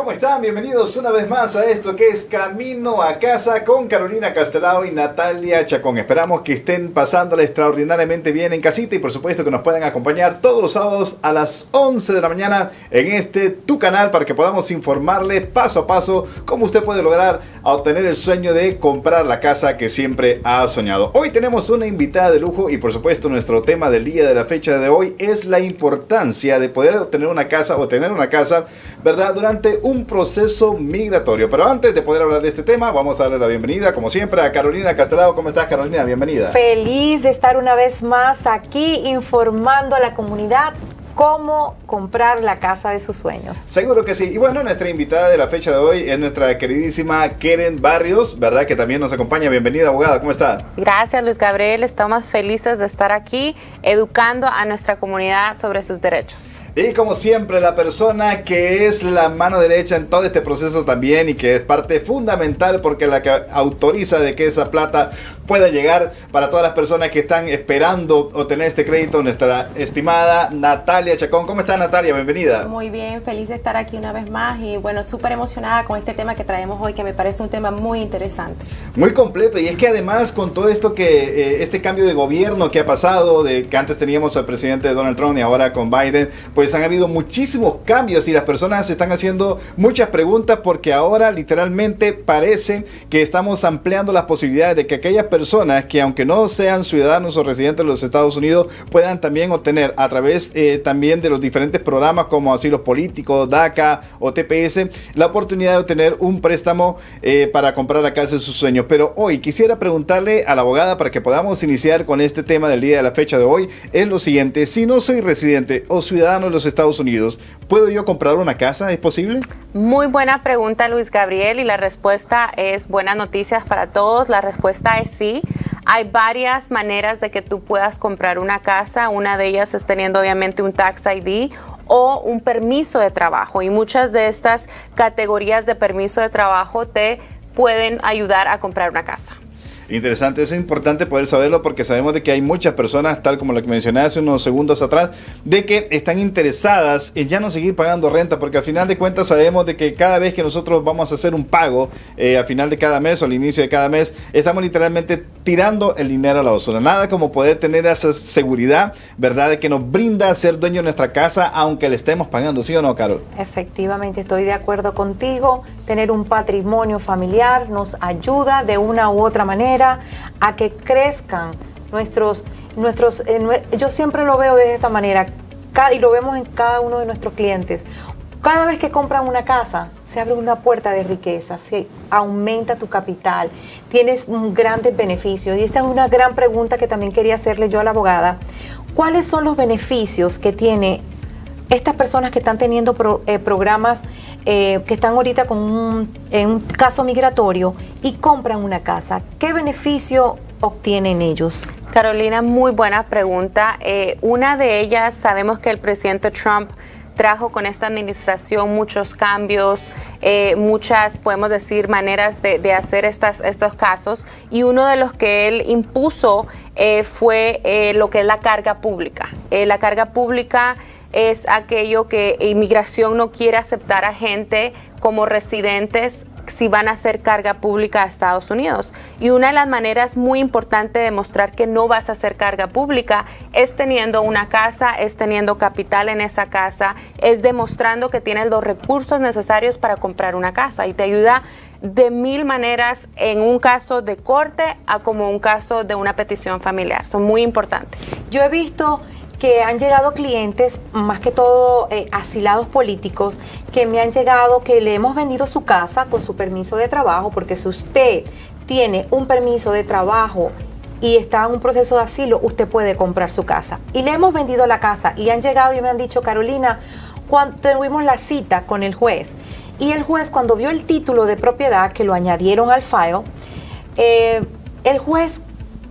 ¿Cómo están? Bienvenidos una vez más a esto que es Camino a Casa con Carolina Castelao y Natalia Chacón. Esperamos que estén pasándola extraordinariamente bien en casita y por supuesto que nos puedan acompañar todos los sábados a las 11 de la mañana en tu canal para que podamos informarle paso a paso cómo usted puede lograr obtener el sueño de comprar la casa que siempre ha soñado. Hoy tenemos una invitada de lujo y por supuesto nuestro tema del día de la fecha de hoy es la importancia de poder obtener una casa o tener una casa, ¿verdad?, durante un proceso migratorio. Pero antes de poder hablar de este tema, vamos a darle la bienvenida, como siempre, a Carolina Castelao. ¿Cómo estás, Carolina? Bienvenida. Feliz de estar una vez más aquí informando a la comunidad cómo comprar la casa de sus sueños. Seguro que sí. Y bueno, nuestra invitada de la fecha de hoy es nuestra queridísima Keren Barrios, ¿verdad?, que también nos acompaña. Bienvenida, abogada. ¿Cómo está? Gracias, Luis Gabriel. Estamos felices de estar aquí educando a nuestra comunidad sobre sus derechos. Y como siempre, la persona que es la mano derecha en todo este proceso también y que es parte fundamental porque la que autoriza de que esa plata pueda llegar para todas las personas que están esperando obtener este crédito, nuestra estimada Natalia Chacón. ¿Cómo está, Natalia? Bienvenida. Muy bien, feliz de estar aquí una vez más y bueno, súper emocionada con este tema que traemos hoy, que me parece un tema muy interesante. Muy completo, y es que además con todo esto que este cambio de gobierno que ha pasado, de que antes teníamos al presidente Donald Trump y ahora con Biden, pues han habido muchísimos cambios y las personas se están haciendo muchas preguntas porque ahora literalmente parece que estamos ampliando las posibilidades de que aquellas personas que aunque no sean ciudadanos o residentes de los Estados Unidos puedan también obtener a través también de los diferentes programas como asilos políticos, DACA o TPS, la oportunidad de obtener un préstamo para comprar la casa de sus sueños. Pero hoy quisiera preguntarle a la abogada para que podamos iniciar con este tema del día de la fecha de hoy, es lo siguiente: si no soy residente o ciudadano de los Estados Unidos, ¿puedo yo comprar una casa? ¿Es posible? Muy buena pregunta, Luis Gabriel, y la respuesta es buenas noticias para todos. La respuesta es sí. Hay varias maneras de que tú puedas comprar una casa. Una de ellas es teniendo obviamente un Tax ID o un permiso de trabajo, y muchas de estas categorías de permiso de trabajo te pueden ayudar a comprar una casa. Interesante, es importante poder saberlo porque sabemos de que hay muchas personas, tal como lo que mencioné hace unos segundos atrás, de que están interesadas en ya no seguir pagando renta, porque al final de cuentas sabemos de que cada vez que nosotros vamos a hacer un pago al final de cada mes o al inicio de cada mes, estamos literalmente tirando el dinero a la basura. Nada como poder tener esa seguridad, ¿verdad?, de que nos brinda ser dueño de nuestra casa aunque le estemos pagando, ¿sí o no, Carol? Efectivamente, estoy de acuerdo contigo. Tener un patrimonio familiar nos ayuda de una u otra manera a que crezcan yo siempre lo veo de esta manera y lo vemos en cada uno de nuestros clientes. Cada vez que compran una casa, se abre una puerta de riqueza, se aumenta tu capital, tienes grandes beneficios. Y esta es una gran pregunta que también quería hacerle yo a la abogada. ¿Cuáles son los beneficios que tiene estas personas que están teniendo programas que están ahorita en un caso migratorio y compran una casa? ¿Qué beneficio obtienen ellos? Carolina, muy buena pregunta. Una de ellas, sabemos que el presidente Trump trajo con esta administración muchos cambios, muchas, podemos decir, maneras de hacer estos casos, y uno de los que él impuso fue lo que es la carga pública. La carga pública es aquello que inmigración no quiere aceptar a gente como residentes si van a hacer carga pública a Estados Unidos. Y una de las maneras muy importantes de demostrar que no vas a hacer carga pública es teniendo una casa, es teniendo capital en esa casa, es demostrando que tienes los recursos necesarios para comprar una casa, y te ayuda de mil maneras en un caso de corte a como un caso de una petición familiar. Son muy importantes. Yo he visto que han llegado clientes, más que todo asilados políticos, que me han llegado que le hemos vendido su casa con su permiso de trabajo, porque si usted tiene un permiso de trabajo y está en un proceso de asilo, usted puede comprar su casa. Y le hemos vendido la casa y han llegado y me han dicho: Carolina, cuando tuvimos la cita con el juez, y el juez, cuando vio el título de propiedad que lo añadieron al file, el juez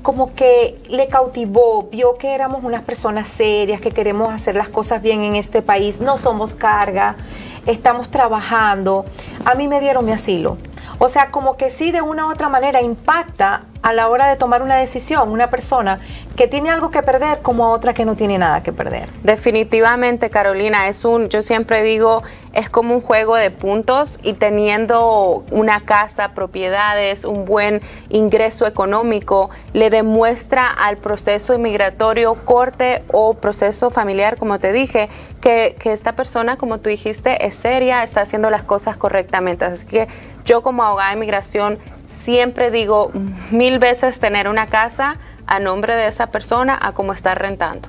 como que le cautivó, vio que éramos unas personas serias, que queremos hacer las cosas bien en este país, no somos carga, estamos trabajando. A mí me dieron mi asilo. O sea, como que sí, de una u otra manera impacta a la hora de tomar una decisión, una persona que tiene algo que perder como a otra que no tiene nada que perder. Definitivamente, Carolina, yo siempre digo, es como un juego de puntos, y teniendo una casa, propiedades, un buen ingreso económico, le demuestra al proceso inmigratorio, corte o proceso familiar, como te dije, que esta persona, como tú dijiste, es seria, está haciendo las cosas correctamente. Así que yo, como abogada de inmigración, siempre digo 1000 veces tener una casa a nombre de esa persona a como está rentando.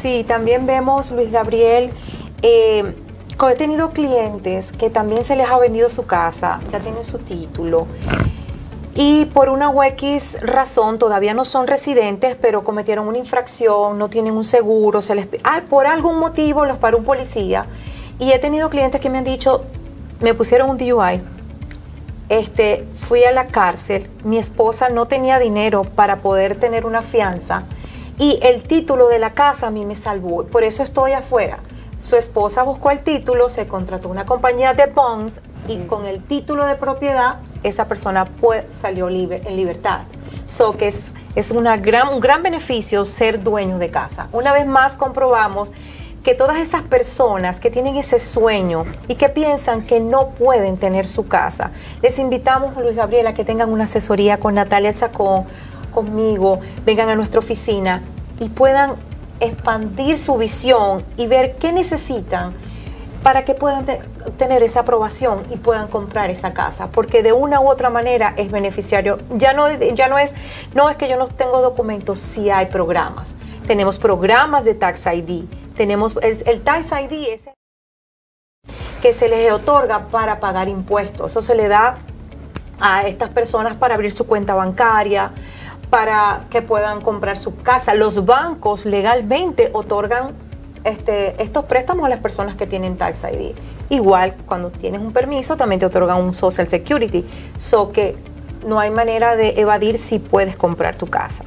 Sí, también vemos, Luis Gabriel, he tenido clientes que también se les ha vendido su casa, ya tienen su título, y por una u X razón todavía no son residentes, pero cometieron una infracción, no tienen un seguro, por algún motivo los paró un policía, y he tenido clientes que me han dicho, me pusieron un DUI, fui a la cárcel, mi esposa no tenía dinero para poder tener una fianza, y el título de la casa a mí me salvó, por eso estoy afuera. Su esposa buscó el título, se contrató una compañía de bonds, y con el título de propiedad esa persona salió en libertad. Que es un gran beneficio ser dueño de casa. Una vez más comprobamos que todas esas personas que tienen ese sueño y que piensan que no pueden tener su casa, les invitamos, Luis Gabriel, a que tengan una asesoría con Natalia Chacón, conmigo, vengan a nuestra oficina y puedan expandir su visión y ver qué necesitan para que puedan tener esa aprobación y puedan comprar esa casa, porque de una u otra manera es beneficiario. No es que yo no tengo documentos, sí hay programas. Tenemos programas de Tax ID, tenemos el Tax ID es que se les otorga para pagar impuestos. Eso se le da a estas personas para abrir su cuenta bancaria, para que puedan comprar su casa. Los bancos legalmente otorgan estos préstamos a las personas que tienen Tax ID. Igual, cuando tienes un permiso, también te otorgan un Social Security. Que no hay manera de evadir si puedes comprar tu casa.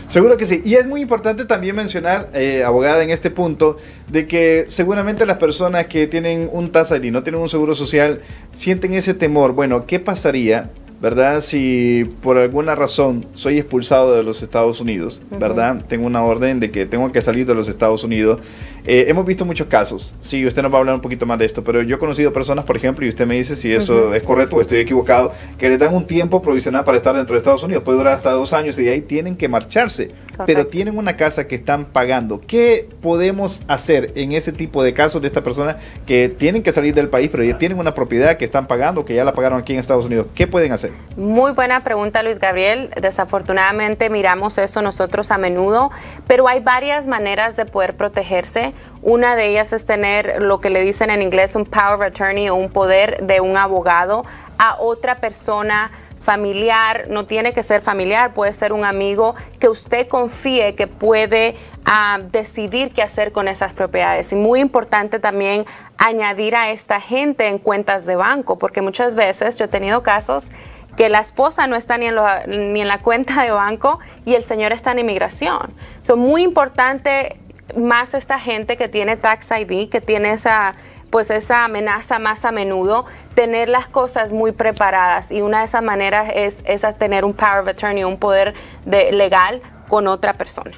Seguro que sí. Y es muy importante también mencionar, abogada, en este punto, de que seguramente las personas que tienen un Tax ID, no tienen un seguro social, sienten ese temor. Bueno, ¿qué pasaría, verdad, si por alguna razón soy expulsado de los Estados Unidos, verdad? Tengo una orden de que tengo que salir de los Estados Unidos. Hemos visto muchos casos. Sí, usted nos va a hablar un poquito más de esto, pero yo he conocido personas, por ejemplo, y usted me dice si eso es correcto o estoy equivocado, que le dan un tiempo provisional para estar dentro de Estados Unidos. Puede durar hasta 2 años y de ahí tienen que marcharse. Correcto. Pero tienen una casa que están pagando. ¿Qué podemos hacer en ese tipo de casos de estas personas que tienen que salir del país, pero ya tienen una propiedad que están pagando, que ya la pagaron aquí en Estados Unidos? ¿Qué pueden hacer? Muy buena pregunta, Luis Gabriel. Desafortunadamente miramos eso nosotros a menudo, pero hay varias maneras de poder protegerse. Una de ellas es tener lo que le dicen en inglés un power of attorney, o un poder de un abogado a otra persona familiar. No tiene que ser familiar, puede ser un amigo que usted confíe que puede decidir qué hacer con esas propiedades. Y muy importante también añadir a esta gente en cuentas de banco, porque muchas veces yo he tenido casos que la esposa no está ni en la cuenta de banco y el señor está en inmigración. Muy importante, más esta gente que tiene Tax ID, que tiene esa amenaza más a menudo, tener las cosas muy preparadas, y una de esas maneras es tener un power of attorney, un poder legal con otra persona.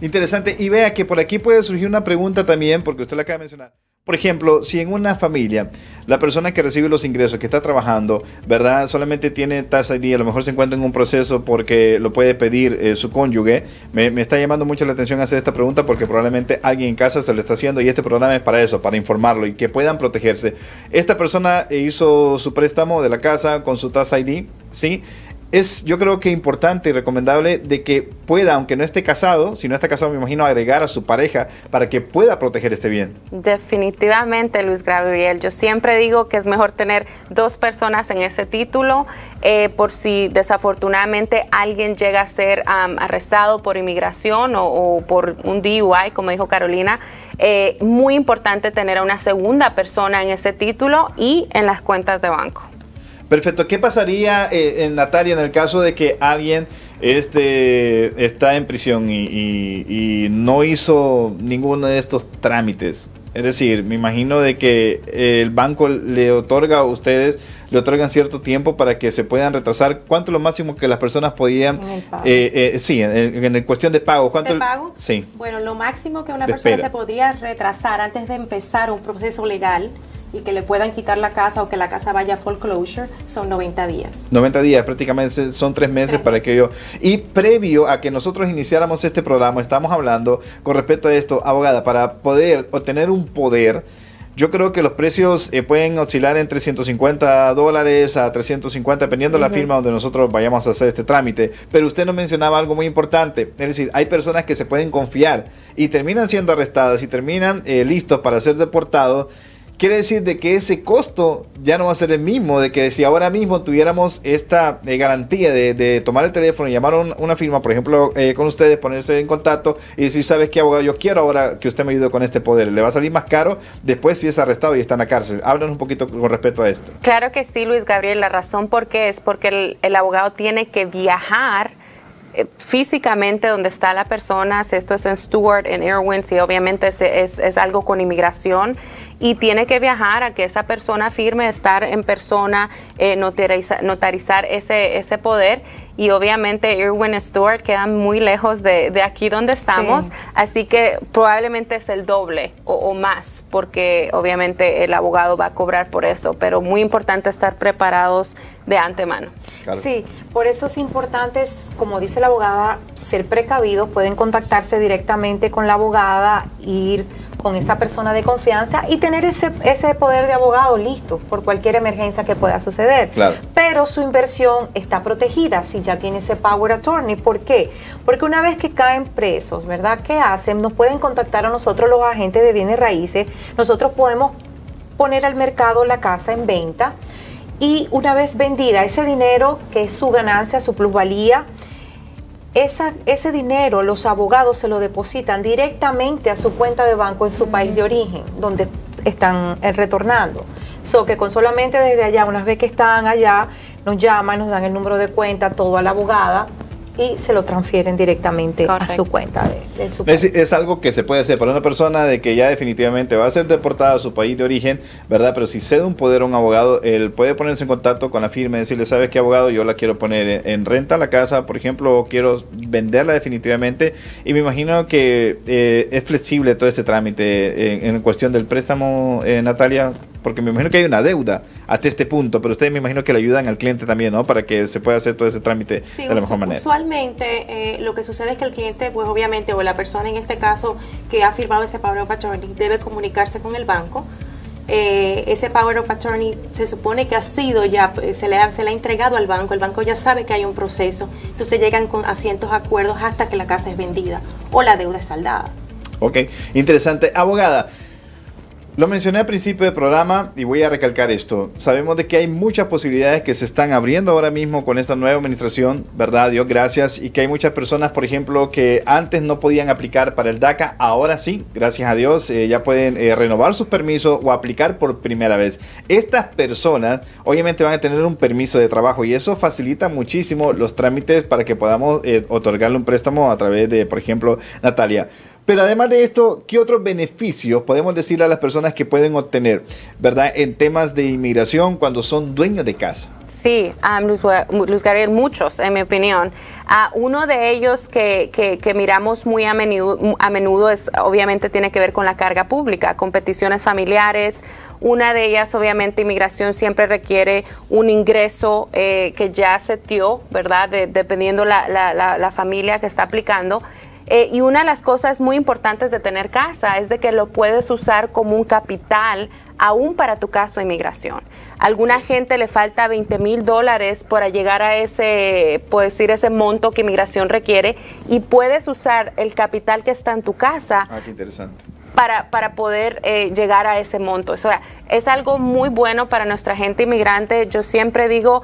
Interesante. Y vea que por aquí puede surgir una pregunta también, porque usted la acaba de mencionar. Por ejemplo, si en una familia la persona que recibe los ingresos, que está trabajando, ¿verdad?, solamente tiene Tax ID, a lo mejor se encuentra en un proceso porque lo puede pedir su cónyuge. Me está llamando mucho la atención hacer esta pregunta porque probablemente alguien en casa se lo está haciendo, y este programa es para eso, para informarlo y que puedan protegerse. Esta persona hizo su préstamo de la casa con su Tax ID, ¿sí? Es, yo creo que importante y recomendable de que pueda, aunque no esté casado, si no está casado, me imagino, agregar a su pareja para que pueda proteger este bien. Definitivamente, Luis Gabriel. Yo siempre digo que es mejor tener 2 personas en ese título, por si desafortunadamente alguien llega a ser arrestado por inmigración o por un DUI, como dijo Carolina. Muy importante tener a una segunda persona en ese título y en las cuentas de banco. Perfecto. ¿Qué pasaría, Natalia, en el caso de que alguien está en prisión y no hizo ninguno de estos trámites? Es decir, me imagino de que el banco le otorga a ustedes, le otorgan cierto tiempo para que se puedan retrasar. ¿Cuánto es lo máximo que las personas podían? Sí, en cuestión de pago. ¿Cuánto? ¿De pago? Sí. Bueno, lo máximo que una persona se podría retrasar antes de empezar un proceso legal y que le puedan quitar la casa o que la casa vaya a foreclosure son 90 días. 90 días, prácticamente son 3 meses para que yo... Y previo a que nosotros iniciáramos este programa, estamos hablando con respecto a esto, abogada, para poder obtener un poder, yo creo que los precios pueden oscilar entre $150 a 350, dependiendo de la firma donde nosotros vayamos a hacer este trámite. Pero usted nos mencionaba algo muy importante, es decir, hay personas que se pueden confiar y terminan siendo arrestadas y terminan listos para ser deportados. Quiere decir de que ese costo ya no va a ser el mismo, de que si ahora mismo tuviéramos esta garantía de tomar el teléfono y llamar a una firma, por ejemplo, con ustedes, ponerse en contacto y decir, ¿sabes qué, abogado? Yo quiero ahora que usted me ayude con este poder. Le va a salir más caro después si es arrestado y está en la cárcel. Háblanos un poquito con respecto a esto. Claro que sí, Luis Gabriel. La razón por qué es porque el abogado tiene que viajar físicamente donde está la persona. Si esto es en Stuart, en Irwin, si obviamente es algo con inmigración, y tiene que viajar a que esa persona firme, estar en persona, notarizar ese poder. Y obviamente Irwin y Stuart quedan muy lejos de aquí donde estamos, sí. Así que probablemente es el doble o más, porque obviamente el abogado va a cobrar por eso, pero muy importante estar preparados de antemano. Claro. Sí, por eso es importante, como dice la abogada, ser precavidos. Pueden contactarse directamente con la abogada, ir con esa persona de confianza y tener ese poder de abogado listo por cualquier emergencia que pueda suceder. Claro. Pero su inversión está protegida si ya tiene ese power attorney. ¿Por qué? Porque una vez que caen presos, ¿verdad? ¿Qué hacen? Nos pueden contactar a nosotros, los agentes de bienes raíces. Nosotros podemos poner al mercado la casa en venta y una vez vendida, ese dinero que es su ganancia, su plusvalía, ese dinero los abogados se lo depositan directamente a su cuenta de banco en su país de origen, donde están retornando. Que con solamente desde allá, una vez que están allá, nos llaman, nos dan el número de cuenta, todo a la abogada y se lo transfieren directamente a su cuenta de su país. Es algo que se puede hacer para una persona de que ya definitivamente va a ser deportada a su país de origen, ¿verdad? Pero si cede un poder a un abogado, él puede ponerse en contacto con la firma y decirle, ¿sabes qué, abogado? Yo la quiero poner en renta la casa, por ejemplo, o quiero venderla definitivamente. Y me imagino que es flexible todo este trámite en cuestión del préstamo, Natalia, porque me imagino que hay una deuda hasta este punto, pero ustedes me imagino que le ayudan al cliente también, ¿no? Para que se pueda hacer todo ese trámite de la mejor manera. Usualmente lo que sucede es que el cliente, pues obviamente, o la persona en este caso que ha firmado ese power of attorney, debe comunicarse con el banco. Ese power of attorney se supone que ha sido ya, se le ha entregado al banco, el banco ya sabe que hay un proceso, entonces llegan a ciertos acuerdos hasta que la casa es vendida o la deuda es saldada. Ok, interesante. Abogada, lo mencioné al principio del programa y voy a recalcar esto. Sabemos de que hay muchas posibilidades que se están abriendo ahora mismo con esta nueva administración, ¿verdad? Dios gracias. Y que hay muchas personas, por ejemplo, que antes no podían aplicar para el DACA, ahora sí, gracias a Dios, ya pueden renovar sus permisos o aplicar por primera vez. Estas personas obviamente van a tener un permiso de trabajo y eso facilita muchísimo los trámites para que podamos otorgarle un préstamo a través de, por ejemplo, Natalia. Pero además de esto, ¿qué otros beneficios podemos decirle a las personas que pueden obtener, ¿verdad? En temas de inmigración cuando son dueños de casa. Sí, Luz Gabriel, muchos, en mi opinión. Uno de ellos que miramos muy a menudo es, obviamente, tiene que ver con la carga pública, con peticiones familiares. Una de ellas, obviamente, inmigración siempre requiere un ingreso que ya se dio, ¿verdad? Dependiendo la familia que está aplicando. Y una de las cosas muy importantes de tener casa es de que lo puedes usar como un capital aún para tu caso de inmigración. A alguna gente le falta $20,000 para llegar a ese monto que inmigración requiere y puedes usar el capital que está en tu casa. Qué interesante. Para poder llegar a ese monto. O sea, es algo muy bueno para nuestra gente inmigrante. Yo siempre digo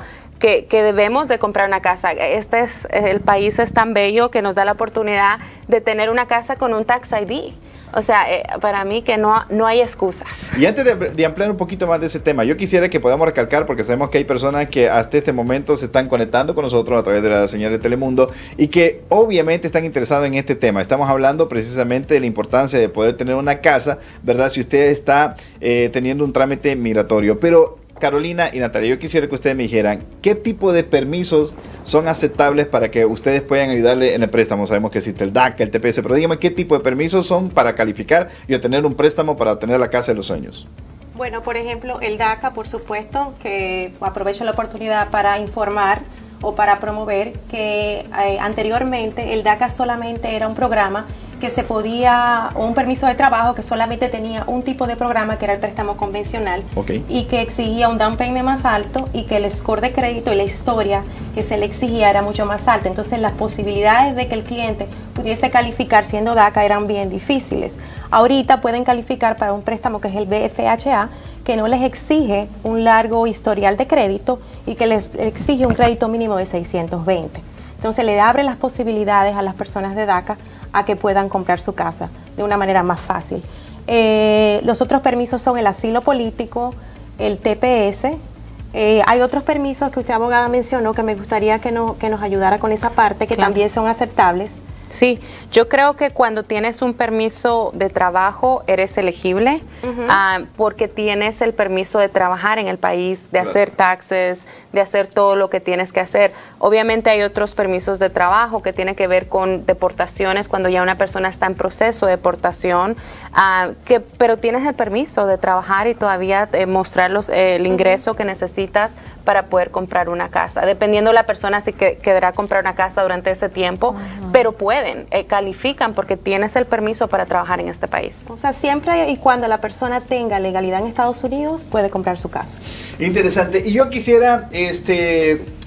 que debemos de comprar una casa. El país es tan bello que nos da la oportunidad de tener una casa con un tax ID. O sea, para mí que no hay excusas. Y antes de ampliar un poquito más de ese tema, yo quisiera que podamos recalcar, porque sabemos que hay personas que hasta este momento se están conectando con nosotros a través de la señal de Telemundo y que obviamente están interesados en este tema. Estamos hablando precisamente de la importancia de poder tener una casa, ¿verdad? Si usted está teniendo un trámite migratorio. Pero Carolina y Natalia, yo quisiera que ustedes me dijeran qué tipo de permisos son aceptables para que ustedes puedan ayudarle en el préstamo. Sabemos que existe el DACA, el TPS, pero dígame qué tipo de permisos son para calificar y obtener un préstamo para obtener la casa de los sueños. Bueno, por ejemplo, el DACA, por supuesto, que aprovecho la oportunidad para informar o para promover que anteriormente el DACA solamente era un programa que se podía, o un permiso de trabajo que solamente tenía un tipo de programa, que era el préstamo convencional, y que exigía un down payment más alto y que el score de crédito y la historia que se le exigía era mucho más alta. Entonces las posibilidades de que el cliente pudiese calificar siendo DACA eran bien difíciles. Ahorita pueden calificar para un préstamo que es el BFHA, que no les exige un largo historial de crédito y que les exige un crédito mínimo de 620. Entonces le abre las posibilidades a las personas de DACA a que puedan comprar su casa de una manera más fácil. Los otros permisos son el asilo político, el TPS. Hay otros permisos que usted, abogada, mencionó, que me gustaría que nos ayudara con esa parte, que también son aceptables. Sí, yo creo que cuando tienes un permiso de trabajo eres elegible porque tienes el permiso de trabajar en el país, de hacer taxes, de hacer todo lo que tienes que hacer. Obviamente hay otros permisos de trabajo que tienen que ver con deportaciones, cuando ya una persona está en proceso de deportación, pero tienes el permiso de trabajar y todavía mostrar el ingreso que necesitas para poder comprar una casa. Dependiendo de la persona, si querrá comprar una casa durante ese tiempo, pero pueden, califican porque tienes el permiso para trabajar en este país. O sea, siempre y cuando la persona tenga legalidad en Estados Unidos, puede comprar su casa. Interesante. Y yo quisiera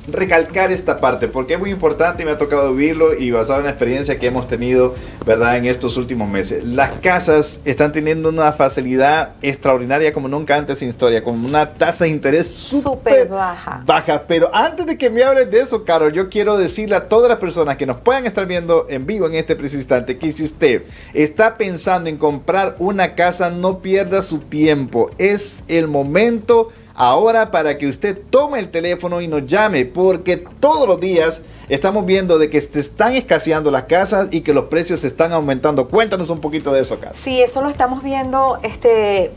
recalcar esta parte, porque es muy importante y me ha tocado vivirlo y basado en la experiencia que hemos tenido, ¿verdad?, en estos últimos meses. Las casas están teniendo una facilidad extraordinaria como nunca antes en historia, con una tasa de interés súper baja. Pero antes de que me hables de eso, Carol, yo quiero decirle a todas las personas que nos puedan estar viendo en vivo en este preciso instante que si usted está pensando en comprar una casa, no pierda su tiempo. Es el momento ahora para que usted tome el teléfono y nos llame, porque todos los días estamos viendo de que se están escaseando las casas y que los precios se están aumentando. Cuéntanos un poquito de eso acá. Sí, eso lo estamos viendo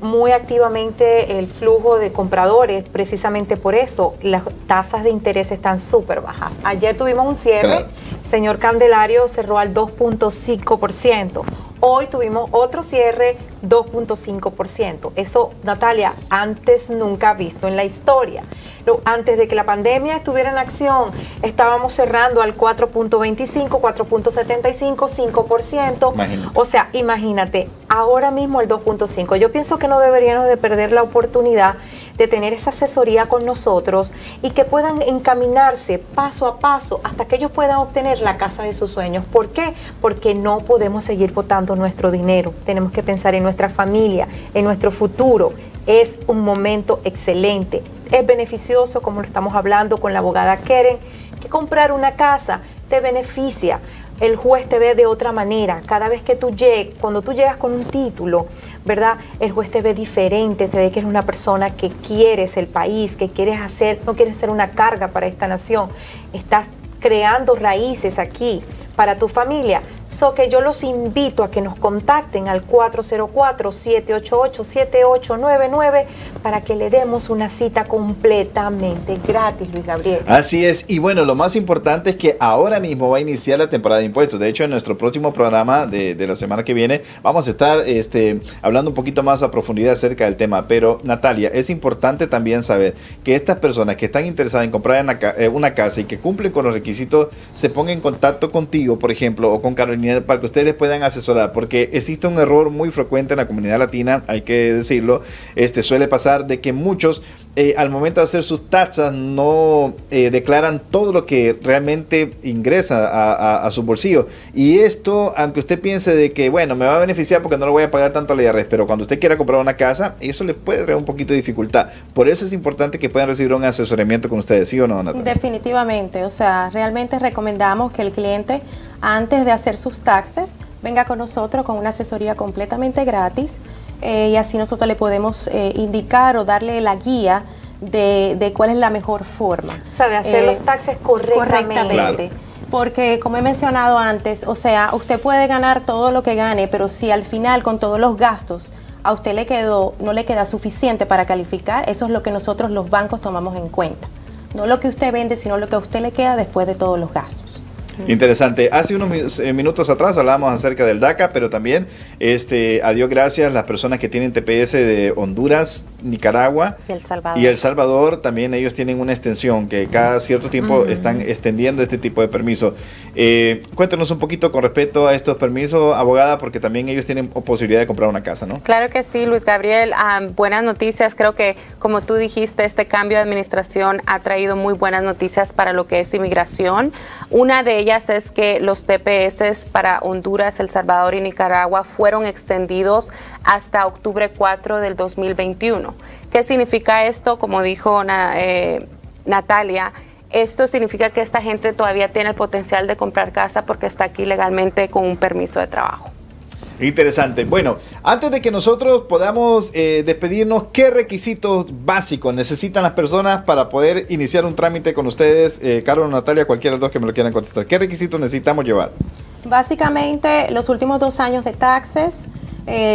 muy activamente, el flujo de compradores, precisamente por eso las tasas de interés están súper bajas. Ayer tuvimos un cierre, señor Candelario cerró al 2.5%. Hoy tuvimos otro cierre, 2.5%. Eso, Natalia, antes nunca visto en la historia. Antes de que la pandemia estuviera en acción, estábamos cerrando al 4.25, 4.75, 5%. Imagínate. O sea, imagínate, ahora mismo el 2.5. Yo pienso que no deberíamos de perder la oportunidad de tener esa asesoría con nosotros y que puedan encaminarse paso a paso hasta que ellos puedan obtener la casa de sus sueños. ¿Por qué? Porque no podemos seguir botando nuestro dinero. Tenemos que pensar en nuestra familia, en nuestro futuro. Es un momento excelente. Es beneficioso, como lo estamos hablando con la abogada Keren, que comprar una casa te beneficia. El juez te ve de otra manera. Cada vez que cuando tú llegas con un título, ¿verdad? El juez te ve diferente, te ve que eres una persona que quieres el país, que no quieres ser una carga para esta nación. Estás creando raíces aquí para tu familia. Que yo los invito a que nos contacten al 404-788-7899 para que le demos una cita completamente gratis, Luis Gabriel. Así es, y bueno, lo más importante es que ahora mismo va a iniciar la temporada de impuestos. De hecho, en nuestro próximo programa de la semana que viene vamos a estar hablando un poquito más a profundidad acerca del tema. Pero, Natalia, es importante también saber que estas personas que están interesadas en comprar una casa y que cumplen con los requisitos, se pongan en contacto contigo, por ejemplo, o con Carolina, para que ustedes les puedan asesorar, porque existe un error muy frecuente en la comunidad latina, hay que decirlo. Suele pasar de que muchos al momento de hacer sus taxas no declaran todo lo que realmente ingresa a su bolsillo. Y esto, aunque usted piense de que, bueno, me va a beneficiar porque no lo voy a pagar tanto al IRS, pero cuando usted quiera comprar una casa, eso le puede traer un poquito de dificultad. Por eso es importante que puedan recibir un asesoramiento con ustedes, ¿sí o no, Natalia? Definitivamente, o sea, realmente recomendamos que el cliente, antes de hacer sus taxes, venga con nosotros con una asesoría completamente gratis, y así nosotros le podemos indicar o darle la guía de cuál es la mejor forma. O sea, de hacer los taxes correctamente. Claro. Porque, como he mencionado antes, o sea, usted puede ganar todo lo que gane, pero si al final con todos los gastos a usted no le queda suficiente para calificar, eso es lo que nosotros los bancos tomamos en cuenta. No lo que usted vende, sino lo que a usted le queda después de todos los gastos. Interesante. Hace unos minutos atrás hablábamos acerca del DACA, pero también a Dios gracias, las personas que tienen TPS de Honduras, Nicaragua y El Salvador, también ellos tienen una extensión que cada cierto tiempo están extendiendo este tipo de permiso. Cuéntanos un poquito con respecto a estos permisos, abogada, porque también ellos tienen posibilidad de comprar una casa, ¿no? Claro que sí, Luis Gabriel. Buenas noticias. Creo que, como tú dijiste, este cambio de administración ha traído muy buenas noticias para lo que es inmigración. Una de ellas es que los TPS para Honduras, El Salvador y Nicaragua fueron extendidos hasta octubre 4 del 2021. ¿Qué significa esto? Como dijo Natalia, esto significa que esta gente todavía tiene el potencial de comprar casa porque está aquí legalmente con un permiso de trabajo. Interesante. Bueno, antes de que nosotros podamos despedirnos, ¿qué requisitos básicos necesitan las personas para poder iniciar un trámite con ustedes? Carlos o Natalia, cualquiera de los dos que me lo quieran contestar. ¿Qué requisitos necesitamos llevar? Básicamente, los últimos 2 años de taxes,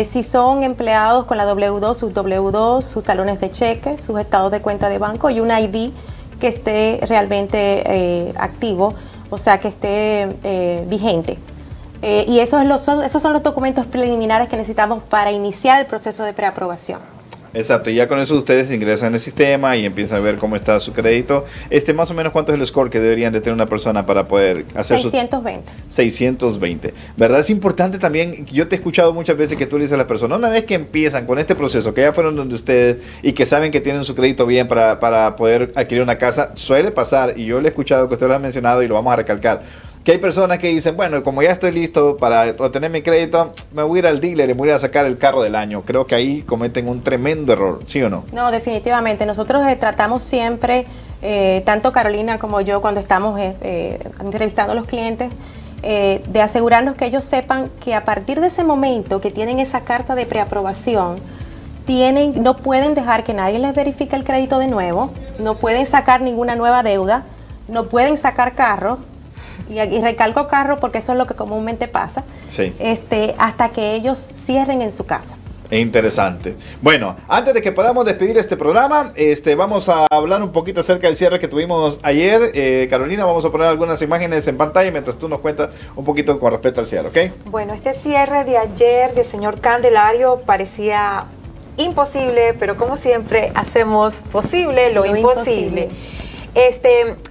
si son empleados con la W2, sus talones de cheque, sus estados de cuenta de banco y un ID que esté realmente activo, o sea, que esté vigente. Y esos son los documentos preliminares que necesitamos para iniciar el proceso de preaprobación. Exacto, y ya con eso ustedes ingresan en el sistema y empiezan a ver cómo está su crédito. Más o menos, ¿cuánto es el score que deberían de tener una persona para poder hacer 620. 620. ¿Verdad? Es importante también, yo te he escuchado muchas veces que tú le dices a las personas, una vez que empiezan con este proceso, que ya fueron donde ustedes y que saben que tienen su crédito bien para poder adquirir una casa, suele pasar, y yo le he escuchado que usted lo ha mencionado y lo vamos a recalcar, que hay personas que dicen, bueno, como ya estoy listo para obtener mi crédito, me voy a ir al dealer y me voy a sacar el carro del año. Creo que ahí cometen un tremendo error, ¿sí o no? No, definitivamente. Nosotros tratamos siempre, tanto Carolina como yo, cuando estamos entrevistando a los clientes, de asegurarnos que ellos sepan que a partir de ese momento que tienen esa carta de preaprobación, no pueden dejar que nadie les verifique el crédito de nuevo, no pueden sacar ninguna nueva deuda, no pueden sacar carro. Y recalco carro porque eso es lo que comúnmente pasa, sí. Hasta que ellos cierren en su casa. Interesante. Bueno, antes de que podamos despedir este programa, vamos a hablar un poquito acerca del cierre que tuvimos ayer. Carolina, vamos a poner algunas imágenes en pantalla mientras tú nos cuentas un poquito con respecto al cierre, ¿ok? Bueno, este cierre de ayer del señor Candelario parecía imposible, pero como siempre hacemos posible lo imposible.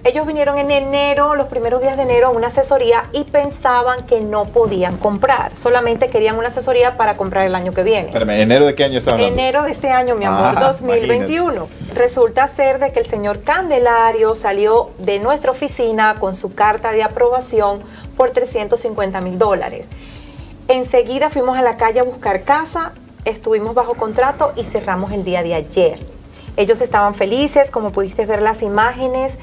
Ellos vinieron en enero, los primeros días de enero, a una asesoría y pensaban que no podían comprar. Solamente querían una asesoría para comprar el año que viene. Espérame, ¿enero de qué año está hablando? Enero de este año, mi amor, 2021. Imagínate. Resulta ser de que el señor Candelario salió de nuestra oficina con su carta de aprobación por $350,000. Enseguida fuimos a la calle a buscar casa, estuvimos bajo contrato y cerramos el día de ayer. Ellos estaban felices, como pudiste ver las imágenes,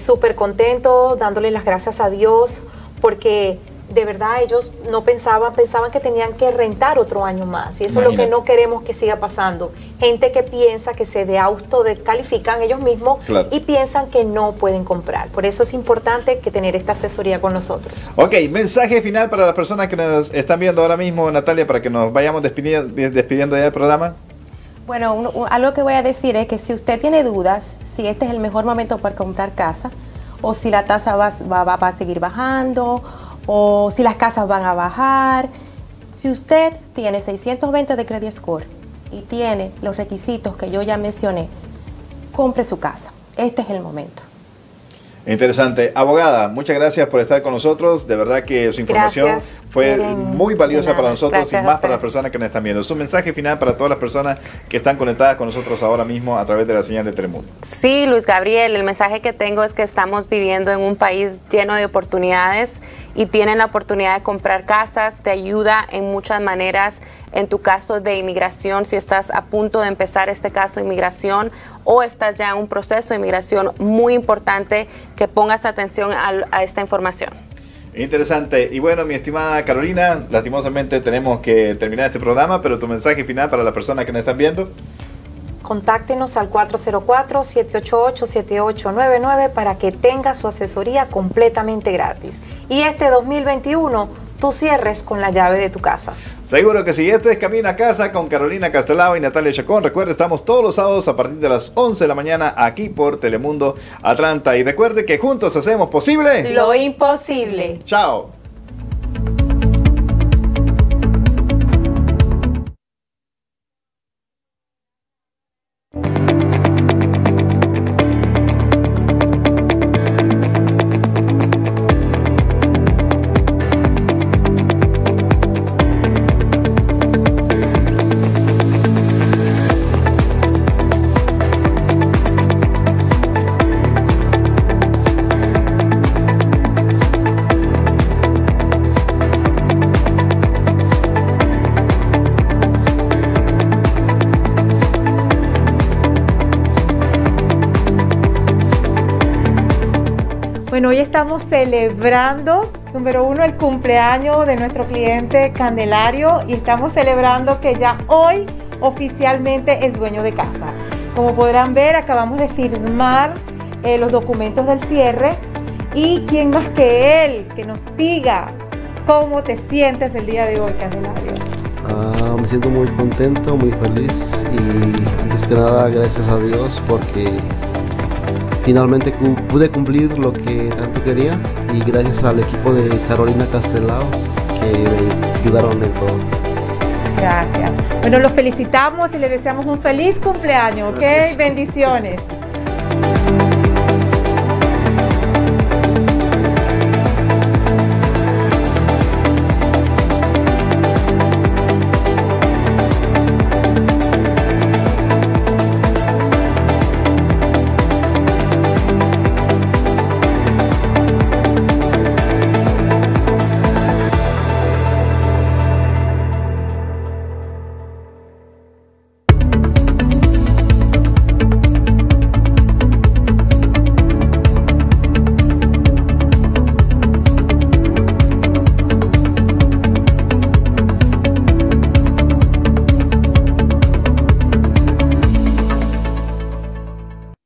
súper contentos, dándole las gracias a Dios, porque de verdad ellos no pensaban que tenían que rentar otro año más. Y eso es lo que no queremos que siga pasando. Gente que piensa que se autodescalifican ellos mismos, claro, y piensan que no pueden comprar. Por eso es importante que tener esta asesoría con nosotros. Ok, mensaje final para las personas que nos están viendo ahora mismo, Natalia, para que nos vayamos despidiendo ya del programa. Bueno, algo que voy a decir es que si usted tiene dudas, si este es el mejor momento para comprar casa, o si la tasa va a seguir bajando, o si las casas van a bajar, si usted tiene 620 de credit score y tiene los requisitos que yo ya mencioné, compre su casa. Este es el momento. Interesante. Abogada, muchas gracias por estar con nosotros. De verdad que su información fue muy valiosa para nosotros y más para las personas que nos están viendo. Su mensaje final para todas las personas que están conectadas con nosotros ahora mismo a través de la señal de Telemundo. Sí, Luis Gabriel, el mensaje que tengo es que estamos viviendo en un país lleno de oportunidades y tienen la oportunidad de comprar casas, te ayuda en muchas maneras. En tu caso de inmigración, si estás a punto de empezar este caso de inmigración o estás ya en un proceso de inmigración, muy importante que pongas atención a esta información. Interesante. Y bueno, mi estimada Carolina, lastimosamente tenemos que terminar este programa, pero tu mensaje final para las personas que nos están viendo. Contáctenos al 404-788-7899 para que tenga su asesoría completamente gratis. Y este 2021 tú cierres con la llave de tu casa. Seguro que sí. Este es Camino a Casa con Carolina Castelao y Natalia Chacón. Recuerde, estamos todos los sábados a partir de las 11 de la mañana aquí por Telemundo Atlanta. Y recuerde que juntos hacemos posible lo imposible. Chao. Bueno, hoy estamos celebrando, número uno, el cumpleaños de nuestro cliente Candelario y estamos celebrando que ya hoy oficialmente es dueño de casa. Como podrán ver, acabamos de firmar los documentos del cierre y quién más que él que nos diga cómo te sientes el día de hoy, Candelario. Me siento muy contento, muy feliz y antes que nada gracias a Dios porque finalmente pude cumplir lo que tanto quería y gracias al equipo de Carolina Castelao que me ayudaron en todo. Gracias. Bueno, los felicitamos y les deseamos un feliz cumpleaños, ¿ok? Gracias. Bendiciones.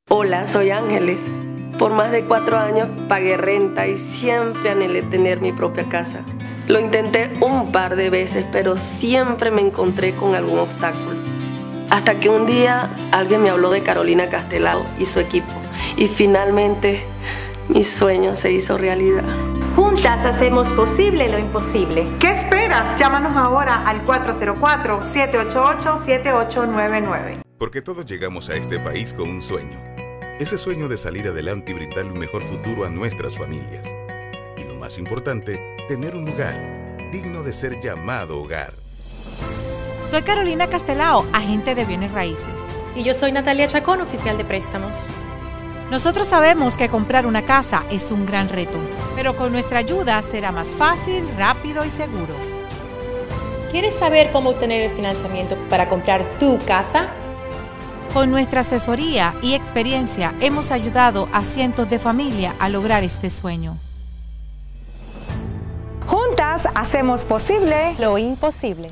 Hola, soy Ángeles. Por más de 4 años pagué renta y siempre anhelé tener mi propia casa. Lo intenté un par de veces, pero siempre me encontré con algún obstáculo. Hasta que un día alguien me habló de Carolina Castelao y su equipo. Y finalmente mi sueño se hizo realidad. Juntas hacemos posible lo imposible. ¿Qué esperas? Llámanos ahora al 404-788-7899. Porque todos llegamos a este país con un sueño. Ese sueño de salir adelante y brindarle un mejor futuro a nuestras familias. Y lo más importante, tener un lugar digno de ser llamado hogar. Soy Carolina Castelao, agente de bienes raíces. Y yo soy Natalia Chacón, oficial de préstamos. Nosotros sabemos que comprar una casa es un gran reto, pero con nuestra ayuda será más fácil, rápido y seguro. ¿Quieres saber cómo obtener el financiamiento para comprar tu casa? Con nuestra asesoría y experiencia hemos ayudado a cientos de familias a lograr este sueño. Juntas hacemos posible Lo imposible.